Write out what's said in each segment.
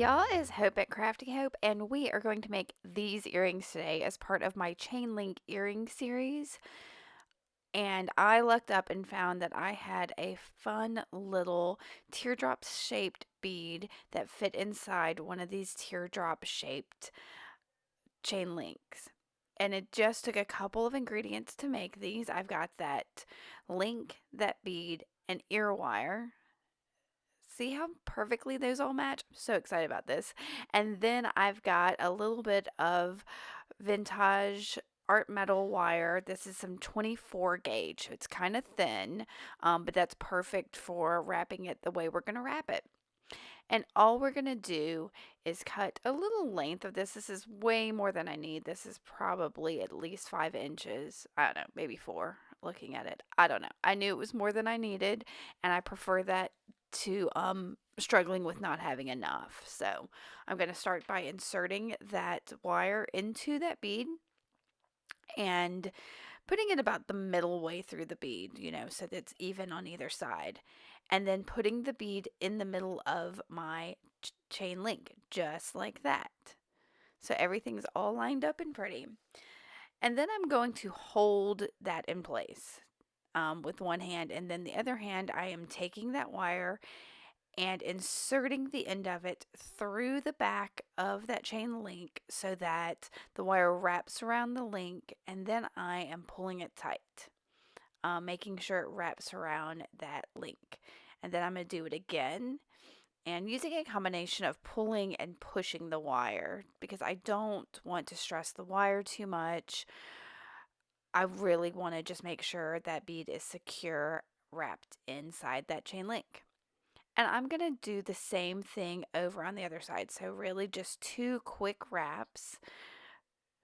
Y'all, is Hope at Crafty Hope, and we are going to make these earrings today as part of my chain link earring series. And I looked up and found that I had a fun little teardrop shaped bead that fit inside one of these teardrop shaped chain links. And it just took a couple of ingredients to make these. I've got that link, that bead, and ear wire. See how perfectly those all match? I'm so excited about this. And then I've got a little bit of vintage art metal wire. This is some 24 gauge. It's kind of thin, but that's perfect for wrapping it the way we're going to wrap it. And all we're going to do is cut a little length of this. This is way more than I need. This is probably at least 5 inches. I don't know, maybe 4 looking at it. I don't know. I knew it was more than I needed, and I prefer that to struggling with not having enough. So I'm going to start by inserting that wire into that bead and putting it about the middle way through the bead, so that it's even on either side. And then putting the bead in the middle of my chain link, just like that. So everything's all lined up and pretty. And then I'm going to hold that in place with one hand, and then the other hand, I am taking that wire and inserting the end of it through the back of that chain link so that the wire wraps around the link, and then I am pulling it tight, making sure it wraps around that link. And then I'm going to do it again and using a combination of pulling and pushing the wire because I don't want to stress the wire too much. I really want to just make sure that bead is secure wrapped inside that chain link. And I'm going to do the same thing over on the other side. So really just 2 quick wraps.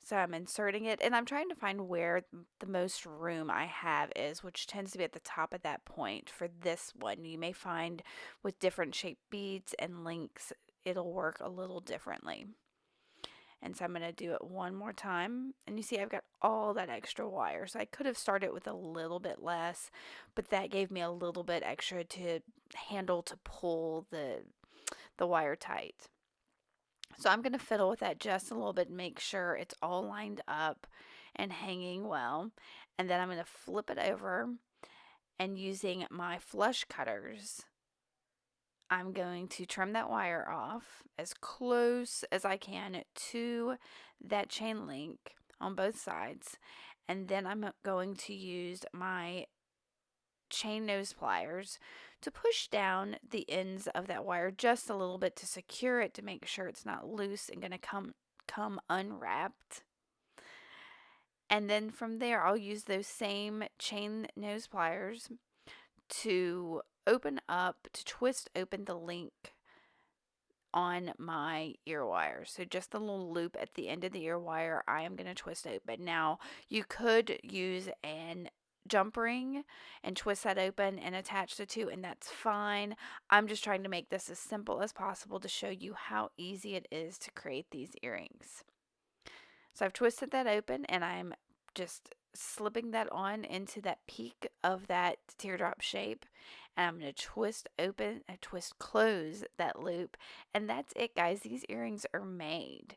So I'm inserting it and I'm trying to find where the most room I have is, which tends to be at the top of that point for this one. You may find with different shaped beads and links, it'll work a little differently. And so I'm going to do it one more time. And you see I've got all that extra wire. So I could have started with a little bit less, but that gave me a little bit extra to handle to pull the wire tight. So I'm going to fiddle with that just a little bit and make sure it's all lined up and hanging well. And then I'm going to flip it over and using my flush cutters, I'm going to trim that wire off as close as I can to that chain link on both sides. And then I'm going to use my chain nose pliers to push down the ends of that wire just a little bit to secure it, to make sure it's not loose and going to come unwrapped. And then from there, I'll use those same chain nose pliers to twist open the link on my ear wire. So just the little loop at the end of the ear wire, I am going to twist open. Now, you could use an jump ring and twist that open and attach the two, and that's fine. I'm just trying to make this as simple as possible to show you how easy it is to create these earrings. So I've twisted that open and I'm just slipping that on into that peak of that teardrop shape, and I'm going to twist close that loop, and that's it, guys. These earrings are made.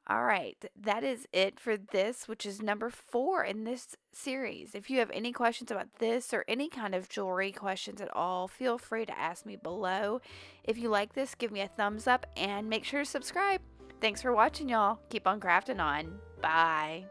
All right, that is it for this, which is number 4 in this series. If you have any questions about this or any kind of jewelry questions at all, feel free to ask me below. If you like this, give me a thumbs up and make sure to subscribe. Thanks for watching, y'all. Keep on crafting on. Bye.